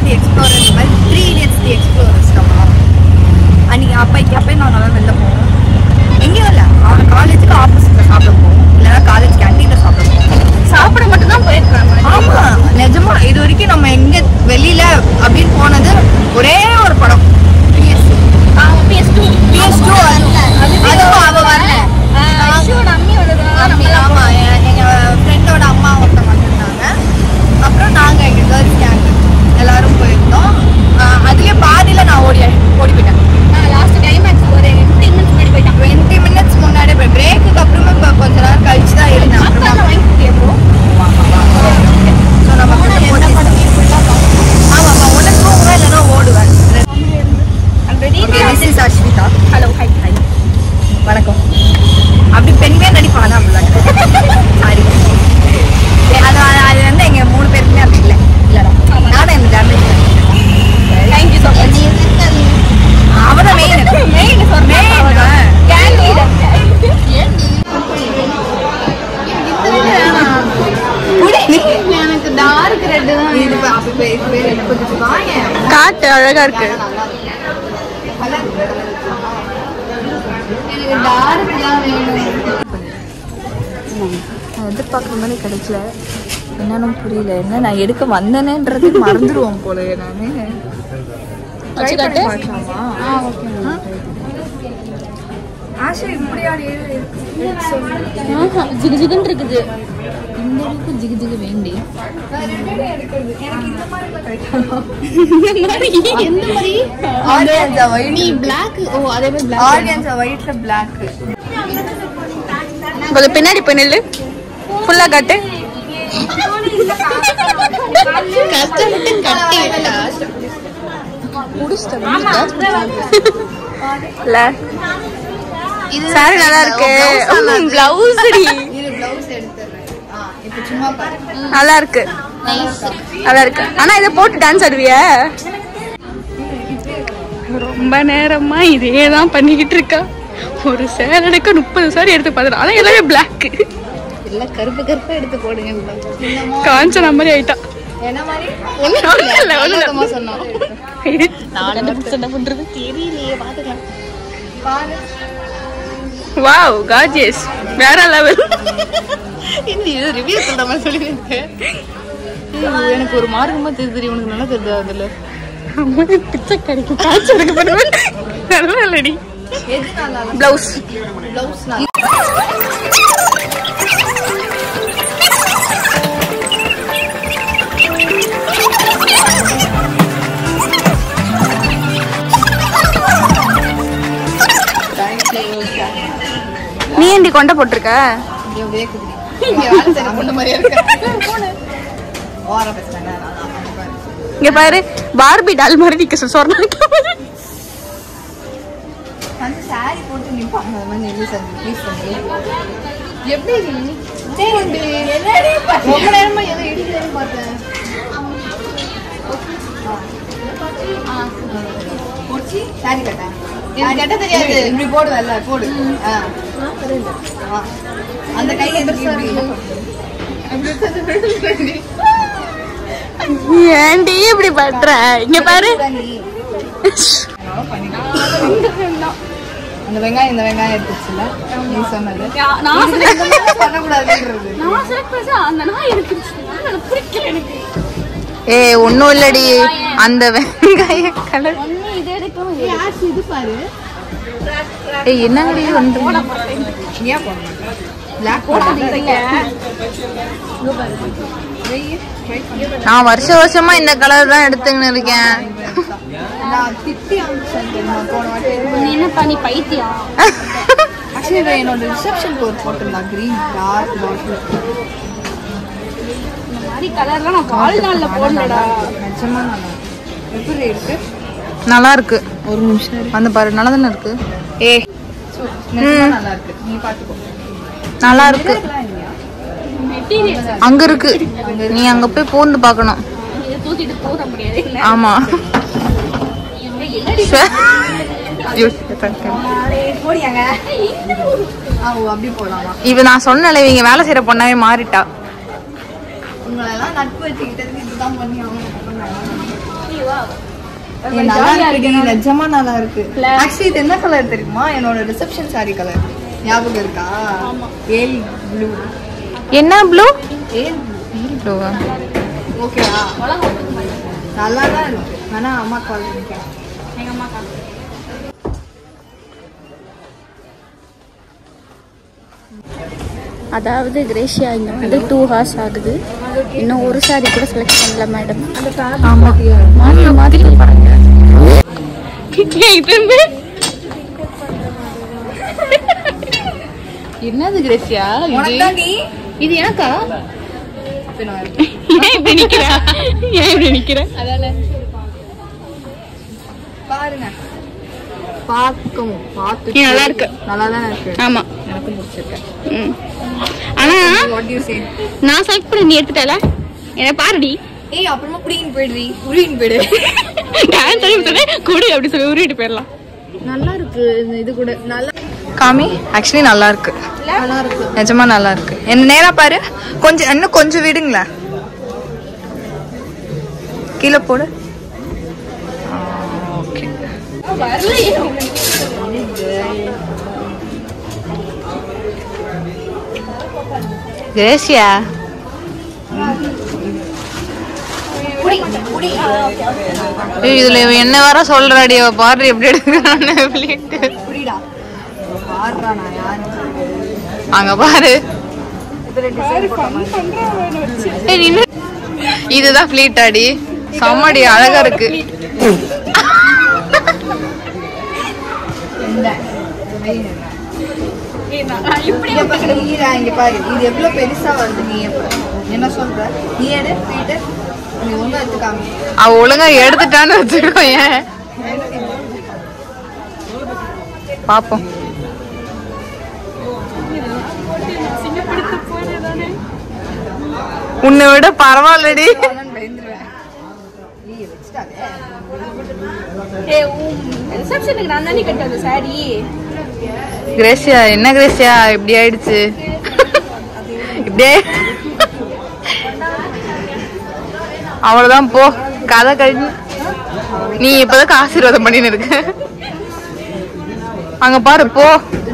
தி explorer இந்த மாதிரி 3 Idiots தி explorers தான். அன்னைக்கு அப்பயும் நாங்கள் வெளில போவோம். எங்கேயும் இல்லை, அவன் காலேஜுக்கு ஆப்போசிட்டில் சாப்பிட போவோம், இல்லைன்னா காலேஜ் கேன்டீனில் சாப்பிட போவோம். சாப்பிட மட்டும் தான் போயிருக்காங்க. ஆமாம், நிஜமா இது வரைக்கும் நம்ம எங்கே வெளியில் அப்படின்னு போனது ஒரே ஒரு படம் PS2. அதுவும் அவள் வரல. ஆமாம், எங்கள் ஃப்ரெண்டோட அம்மா ஒருத்தவங்க வந்திருந்தாங்க. அப்புறம் நாங்கள் எங்கள் கேர்ள்ஸ் கேங் எல்லாரும் போயிருந்தோம். அதுலேயே பாதியில் நான் ஓடி போயிட்டேன். லாஸ்ட் டைமேக்ஸ் ஒரு 20 மினிட்ஸ் முன்னாடி போயிட்டேன். 20 மினிட்ஸ் முன்னாடி போய் பிரேக்குக்கு அப்புறமா இப்போ கொஞ்ச நேரம் கழிச்சு தான் இருந்தேன். ஸோ நம்ம ஆமாம்மா, ஒன்று தூங்குவேன் இல்லைன்னா ஓடுவேன். This is Ashwitha. Hello, high high, வணக்கம். அப்படி பெண்மையாக நடிப்பாங்க அப்படிலாம் சாரி. அது வந்து எங்கள் 3 பேருக்குமே அப்படி இல்லை இல்லைடா. நானும் இந்த டேமேஜ் தேங்க்யூ ஸோ மச். அவதான் மெயின் எனக்கு டார்க் ரெட் தான் இது. கொஞ்சம் வாங்க, காட்டு அழகா இருக்கு. எனக்கு டார்க் தான் வேணும். எதிர்பார்க்குற மாதிரி கிடைக்கல. என்னன்னு புரியல. என்ன நான் எடுக்க வந்தேனேன்றது மறந்துடுவோம் போல. நானு ஜிகு ஜிகுன்னு இருக்குது. இந்த அளவுக்கு ஜிகு ஜிகு வேண்டி கொஞ்சம் பின்னாடி போய் நில்லு. ஃபுல்லா கட்டு. சாரி நல்லா இருக்கு. பிளவுஸ் நல்லா இருக்கு, நல்லா இருக்கு. ஆனா இதை போட்டு டான்ஸ் ஆடுவிய? ரொம்ப நேரமா இதேதான் பண்ணிக்கிட்டு இருக்கா. ஒரு சேர் எடுக்க 30 சாரி எடுத்து பார்த்துட்டு, ஆனா எல்லாமே பிளாக். எல்லாம் கருப்பு கருப்பா எடுத்து போடுங்க. காஞ்சனா மாதிரி ஆயிட்டா. வாவ், கார்ஜியஸ், வேற லெவல். எனக்கு ஒரு மார்க்கமா தெரியுது. உனக்கு நல்லா தெரியுது. அதுல பிச்சை கிடைக்கும். காய்ச்சி எடுக்க நல்லா இல்லடி. பிளவுஸ் நீ ஏண்டி கொண்ட போட்டிருக்க? இங்க பாரு, பார்பி டால் மாதிரி நிக்க சொன்னா சாரி போட்டு நிப்பாங்க. எப்படி ரொம்ப நேரமா எதை இடிக்கிறேன்னு பார்த்தேன். சாரி கட்டேன். கட்ட தெரியாது. இப்படி போடுவல்ல, போடு. அந்த கையில ஏண்டி இப்படி பண்ற? இங்க பாரு, அந்த வெங்காயம் இந்த வெங்காயம் எடுத்துச்சுல நீ சொன்னது. ஏய் ஒன்னும் இல்லடி, அந்த வெங்காய கலர் இது பாரு. ஏய் என்னடி வந்து ஏன் போடணும்? பிளாக் போடுறீங்க. நான் வருஷமா இந்த கலர் தான் எடுத்துன்னு இருக்கேன். என்ன பண்ணி பைத்தியா? என்னோட ரிசப்ஷன் கோட் போட்டிருந்தா கிரீன் டார்க் பாட்டில். இந்த மாதிரி கலர்லாம் நான் வாழ்நாள்ல போடலடா. நிஜமா நல்லா எப்படி இருக்கு? நல்லா இருக்கு. ஒரு நிமிஷம் அந்த பாரு, நல்லா தானே இருக்கு. ஏ நல்லா இருக்கு, நீ பாத்துக்கோ. நல்லா இருக்கு. அங்க இருக்கு, நீ அங்க போய் போந்து பாக்கணும். ஆமா, இவ நான் சொன்னல, இவங்க வேலை செய்யற பொண்ணாவே மாறிட்டா. நல்லா இருக்கு, நிஜமா நல்லா இருக்கு. ஆக்சுவலி இது என்ன கலர் தெரியுமா? என்னோட ரிசப்ஷன் சாரி கலர். ஞாபகம் இருக்கா? ஏல் ப்ளூ. என்ன ப்ளூ? ஏல் ப்ளூவா? ஓகேவா? நல்லா தான் இருக்கு. வேணா அம்மா கால் பண்ணிக்கிறேன். எங்க அம்மா கால். அதாவது கிரேஷியா இங்கே வந்து 2 hours ஆகுது. இன்னும் ஒரு சாரி கூட செலக்ட் பண்ணல மேடம். மாற்றி மாதிரி பாருங்க. என்னது கிரேசியா இது? எனக்கா? பாருங்க, பார்க்கவும் பார்த்து நல்லா இருக்கு. நல்லா தான் இருக்கு. ஆமா, எனக்கு பிடிச்சிருக்கு. ஆனா வாட் யூ சே? நான் செலக்ட் பண்ணி நீ எடுத்துட்டல, என்ன பாருடி. ஏய், அப்புறமா புடின்னு போயிடுறீ, உருவின்னு போயிடு. நான் சொல்லிட்டேன் கூடி அப்படி சொல்லி உருவிட்டு போயிடலாம். நல்லா இருக்கு இது கூட. நல்லா காமி. ஆக்சுவலி நல்லா இருக்கு, நல்லா இருக்கு, நிஜமா நல்லா இருக்கு. என்ன நேரா பாரு. கொஞ்சம் இன்னும் கொஞ்சம் விடுங்களா, கீழே போடு. ஓகே, கிரேசியா இதுல என்ன வர சொல்றாடி, பாரு எப்படி எடுக்கிறான்னு. அங்க பாரு, இதுதான் பிளீட் அடி. செம்மடி அழகா இருக்கு. இங்க பாரு, இது எவ்வளவு பெருசா வருது. நீ என்ன சொல்ற? நீ எடு பிளீட். நீ ஒழுங்கா எடுத்துக்காம. அவ ஒழுங்கா எடுத்துட்டான்னு வச்சுக்கோ. ஏன் பாப்போம். உன்னை விட பரவாயில்லடி. ரிசப்ஷனுக்கு நான் தானே கட்டது சாரி. கிரேசியா, என்ன கிரேசியா இப்படி ஆயிடுச்சு? இப்படியே அவ்வளவுதான் போ, கதை கழிஞ்சு. நீ இப்பதான் ஆசீர்வாதம் பண்ணின்னு இருக்க. அங்க பாரு போ.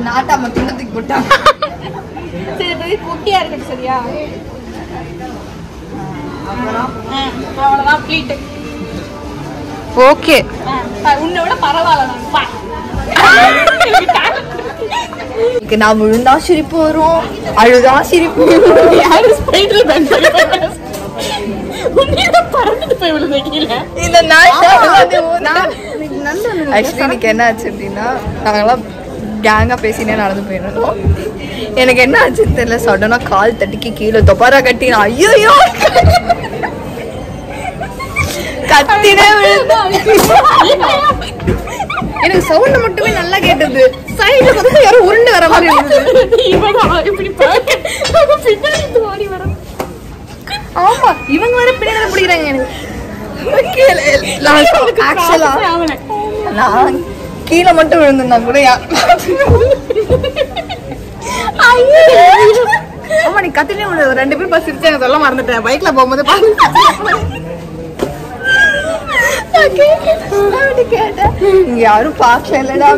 நாட்டாம துண்டத்துக்கு போட்டா. சரி, குட்டியா இருக்கட்டும். சரியா? அவ்வளவுதான் பிளீட். ஓகே, உன்னை விட பரவாயில்ல. நான் விழுந்தா சிரிப்பு வரும், அழுதா சிரிப்பு வரும். எனக்கு என்ன ஆச்சு அப்படின்னா, நாங்கெல்லாம் கேங்கா பேசினே நடந்து போயிடணும். எனக்கு என்ன ஆச்சுன்னு தெரியல, சடனா கால் தட்டிக்கு கீழே தொப்பாரா கட்டி ஐயோ கத்தினே எனக்கு சவுண்ட் மட்டுமே நல்லா கேட்டது. சைடுல வந்து யாரும் உருண்டு வர மாதிரி ஆமா, இவங்க வர பின்னாடி பிடிக்கிறாங்க. எனக்கு ஆக்சுவலா நான் கீழே மட்டும் விழுந்திருந்தா கூட ஆமா, நீ கத்தினே விழுது. 2 பேரும் பஸ் சிரிச்சாங்க, சொல்ல மறந்துட்டேன். பைக்ல போகும்போது இங்க யாரும் பாக்கல. இல்லடா,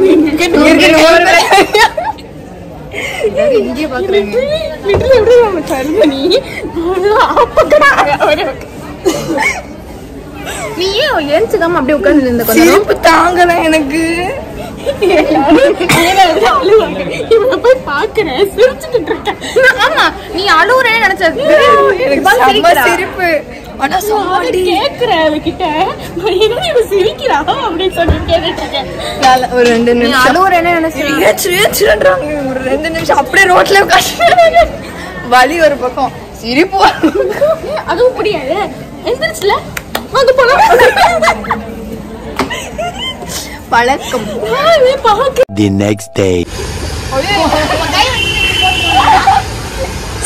இங்கே பாக்குறேன். நீயே ஏன்ச்சுக்காம அப்படியே உட்கார்ந்து இருந்த சிரிப்பு தாங்கல எனக்கு. போய் பாக்குறேன், சிரிச்சுட்டு இருக்கேன். ஆமா, நீ அழுவுறேன்னு நினைச்சது சிரிப்பு. ஆனா சாரி கேக்குறேன் அவகிட்ட, சிரிக்கிறா அப்படின்னு சொல்லி கேட்டுட்டு இருக்கேன். ஒரு 2 நிமிஷம் அழுவுறேன்னு நினைச்சேன்றாங்க. ஒரு 2 நிமிஷம் அப்படியே ரோட்ல உட்காந்து வலி ஒரு பக்கம், சிரிப்பு அதுவும் புரியாது. எந்திரிச்சுல வந்து போலாம். பழக்கம். The next day.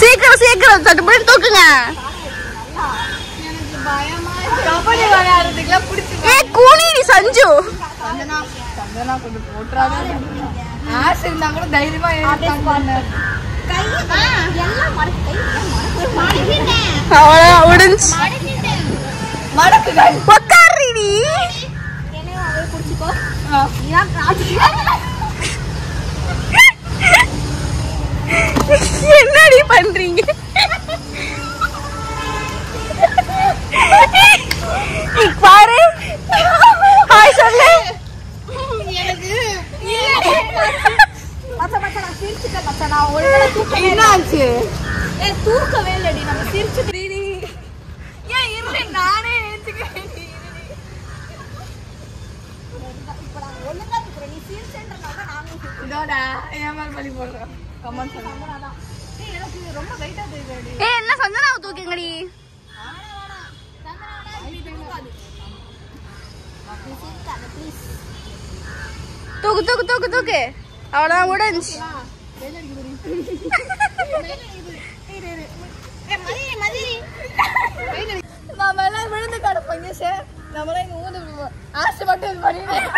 சீக்கிரம் சீக்கிரம் சட்டு போய் தூக்குங்க. கபடி விளையாடுறதுக்குலாம் பிடிச்சி. கூனிடி சஞ்சு. சந்தனா கொஞ்சம் போட்டுறாங்க. ஆசை இருந்தா கூட தைரியமா ஏறிட்டாங்க. அவளா உடஞ்சு மடக்கு உட்காருடி. என்னடி என்னையும் அவளை குடிச்சுக்கோ. என்னடி பண்றீங்க? பாரு ஹாய் சொல்லு. எனக்கு மச்சா நான் சிரிச்சுட்டேன் மச்சா. நான் ஒழுங்கா தூக்கவே என்ன ஆச்சு? தூக்கவே இல்லடி. நம்ம சிரிச்சுட்டு ஏன் இரு நானே ஏத்துக்கிறேன். இப்ப நான் ஒழுங்கா தூக்குறேன். நீ சிரிச்சேன்றனால நானும் இதோட என் மேல பழி போடுறேன். கமெண்ட் பண்ணுங்க. எனக்கு ரொம்ப வெயிட்டா தெரியுது. ஏய் என்ன சந்தனாவை தூக்குங்கடி. தூக்கு தூக்கு தூக்கு தூக்கு. அவ்வளோதான் முடிஞ்சு. நம்ம எல்லாம் விழுந்து கிடப்போங்க சார். நம்மளாம் இங்க ஊந்து ஆசை மட்டும் இது பண்ணிடுறேன்.